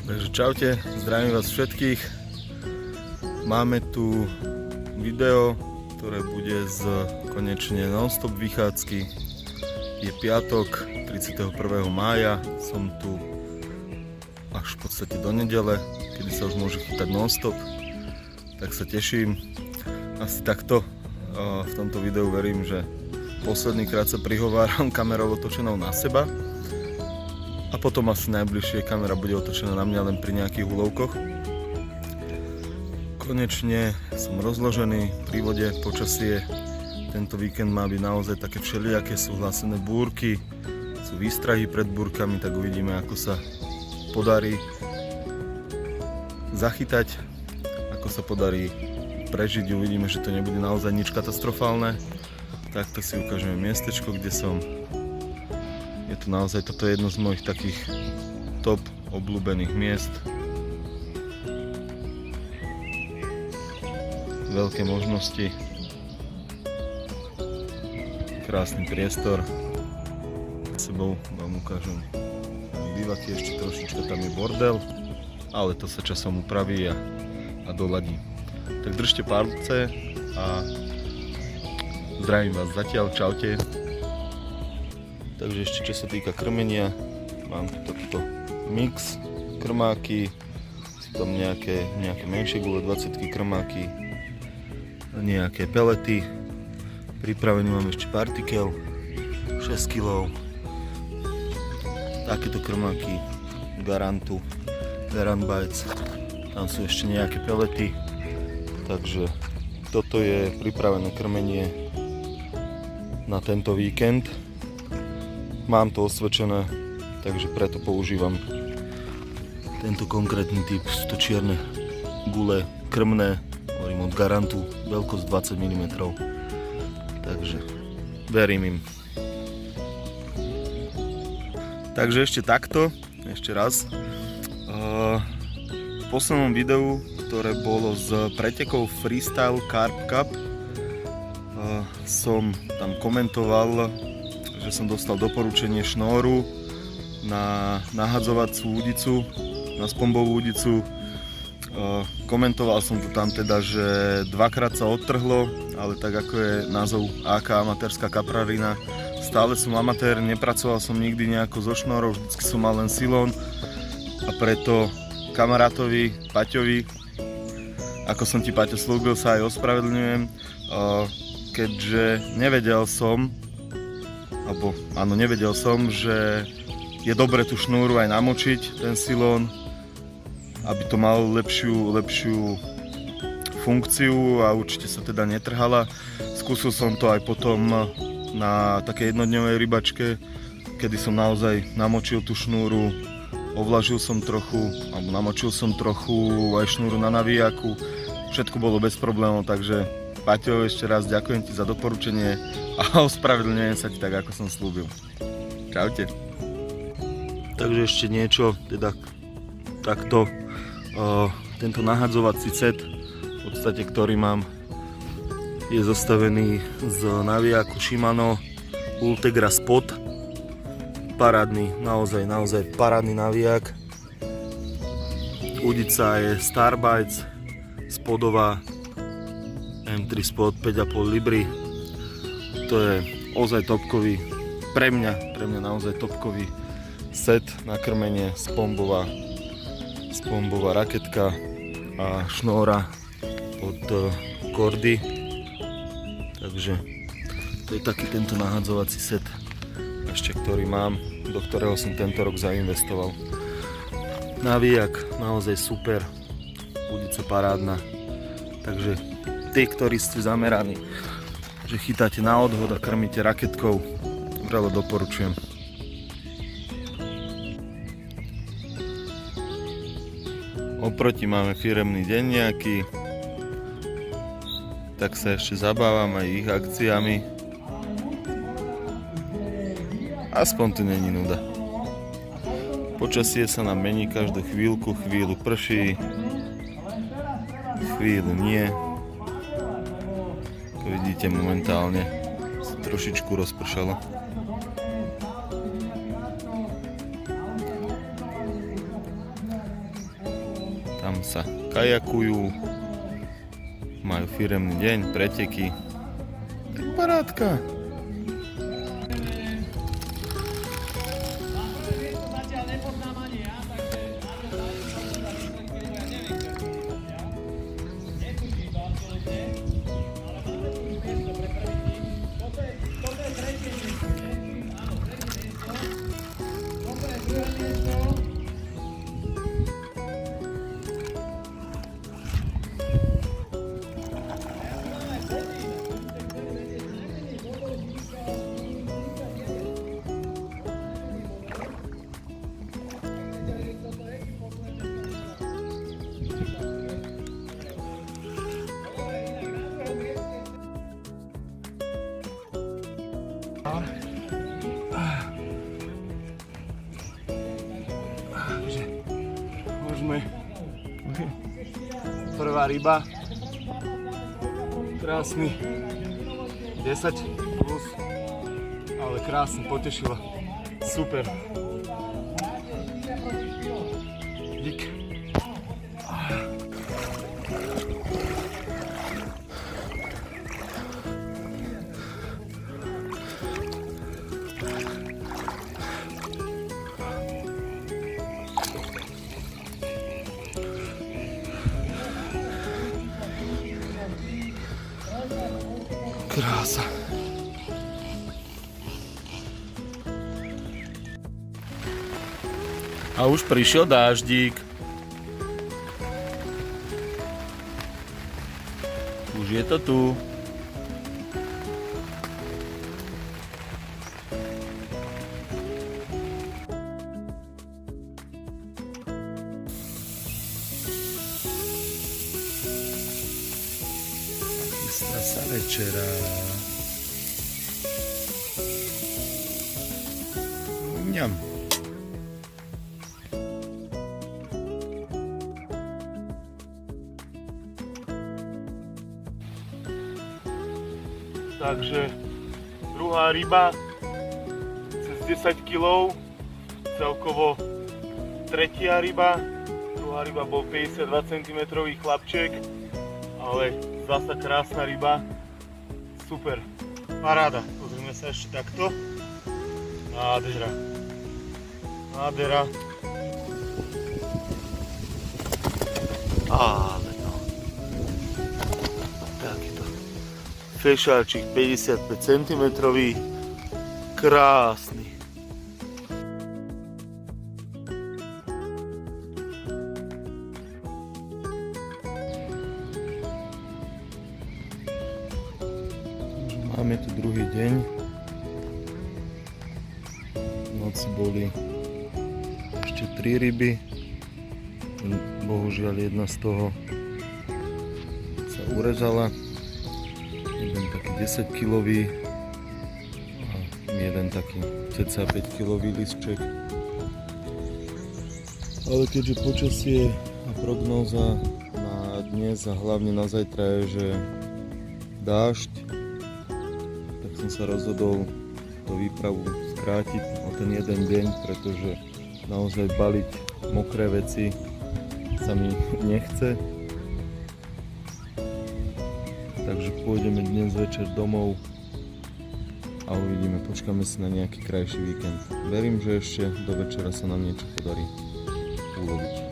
Takže čaute, zdravím vás všetkých. Máme tu video, ktoré bude z konečne non-stop vychádzky. Je piatok, 31. mája, som tu až v podstate do nedele, kedy sa už môže chytať non-stop. Tak sa teším. Asi takto v tomto videu verím, že posledný krát sa prihováram kamerou otočenou na seba. A potom asi najbližšie kamera bude otočená na mňa len pri nejakých úlovkoch. Konečne som rozložený pri vode, počasie. Tento víkend má byť naozaj také všelijaké, sú hlásené búrky, sú výstrahy pred búrkami, tak uvidíme, ako sa podarí zachytať, ako sa podarí prežiť. Uvidíme, že to nebude naozaj nič katastrofálne. Takto si ukážeme miestečko, kde som. Je to naozaj, toto je jedno z mojich takých top obľúbených miest. Veľké možnosti. Krásny priestor. S sebou vám ukážem bývaky, ešte trošička tam je bordel, ale to sa časom upraví a doladí. Tak držte palce a zdravím vás zatiaľ, čaute. Takže ešte čo sa týka krmenia, mám tu takto mix, krmáky, sú tam nejaké menšie gule, 20 krmáky, nejaké pelety. Pripravený mám ešte partikel, 6 kg. Takéto krmáky, Garantu, Garant Bites, tam sú ešte nejaké pelety. Takže toto je pripravené krmenie na tento víkend. Mám to osvedčené, takže preto používam tento konkrétny typ. Sú to čierne gule, krmné, hovorím od Garantu, veľkosť 20 mm. Takže verím im. Takže ešte takto, ešte raz. V poslednom videu, ktoré bolo z pretekov Freestyle Carp Cup, som tam komentoval, že som dostal doporučenie šnóru na nahadzovacú údicu, na spombovú údicu. Komentoval som to tam teda, že dvakrát sa odtrhlo, ale tak ako je názov AK amatérska kaprarina, stále som amatér, nepracoval som nikdy nejako so šnórou, vždycky som mal len silón a preto kamarátovi Paťovi, ako som ti, Paťo, slúbil, sa aj ospravedlňujem, keďže nevedel som, že je dobre tú šnúru aj namočiť, ten silón, aby to mal lepšiu funkciu a určite sa teda netrhala. Skúsil som to aj potom na takej jednodňovej rybačke, kedy som naozaj namočil tú šnúru, ovlažil som trochu, alebo namočil som trochu aj šnúru na navijaku. Všetko bolo bez problémov, takže Paťo, ešte raz ďakujem ti za doporučenie a ospravedlňujem sa ti tak, ako som slúbil. Čaute. Takže ešte niečo, teda takto, tento nahadzovací set, v podstate, ktorý mám, je zostavený z navijaku Shimano Ultegra Spot. Parádny, naozaj parádny navijak. Údica je Starbites, spodová M3 Spot 5,5 libry. To je ozaj topkový, pre mňa naozaj topkový set na krmenie, spombová raketka a šnóra od Kordy. Takže to je taký tento nahadzovací set ešte, ktorý mám, do ktorého som tento rok zainvestoval. Navijak naozaj super, údica parádna, takže tí, ktorí ste zameraní, že chytáte na odhod a krmíte raketkou, veľmi doporučujem. Oproti máme firemný deň nejaký, tak sa ešte zabávam aj ich akciami. Aspoň tu není nuda. Počasie sa nám mení každú chvíľku, chvíľu prší, chvíľu nie. Ako vidíte, momentálne sa trošičku rozpršalo. Tam sa kajakujú, majú firemný deň, preteky. Tak parádka. Môžeme. Prvá ryba. Krásny 10 plus, ale krásne, potešila. Super. Dík. Krása. A už prišiel dáždík. Už je to tu. Chystá sa večera. Mňam. Takže druhá ryba cez 10 kg, celkovo tretia ryba. Druhá ryba bol 52 cm chlapček, ale zasa krásna ryba. Super, paráda. Pozrieme sa ešte takto. Nádhera. Nádhera. Ale no. Takýto fešáčik 55 cm. Krásny. Máme tu druhý deň. V noci boli ešte 3 ryby. Bohužiaľ jedna z toho sa urezala. Jeden taký 10 kilový a jeden taký cca 5 kilový lisček. Ale keďže počasie a prognóza na dnes a hlavne na zajtra je, že dážď, tak som sa rozhodol tú výpravu skrátiť o ten jeden deň, pretože naozaj baliť mokré veci sa mi nechce. Takže pôjdeme dnes večer domov a uvidíme, počkáme si na nejaký krajší víkend. Verím, že ešte do večera sa nám niečo podarí uloviť.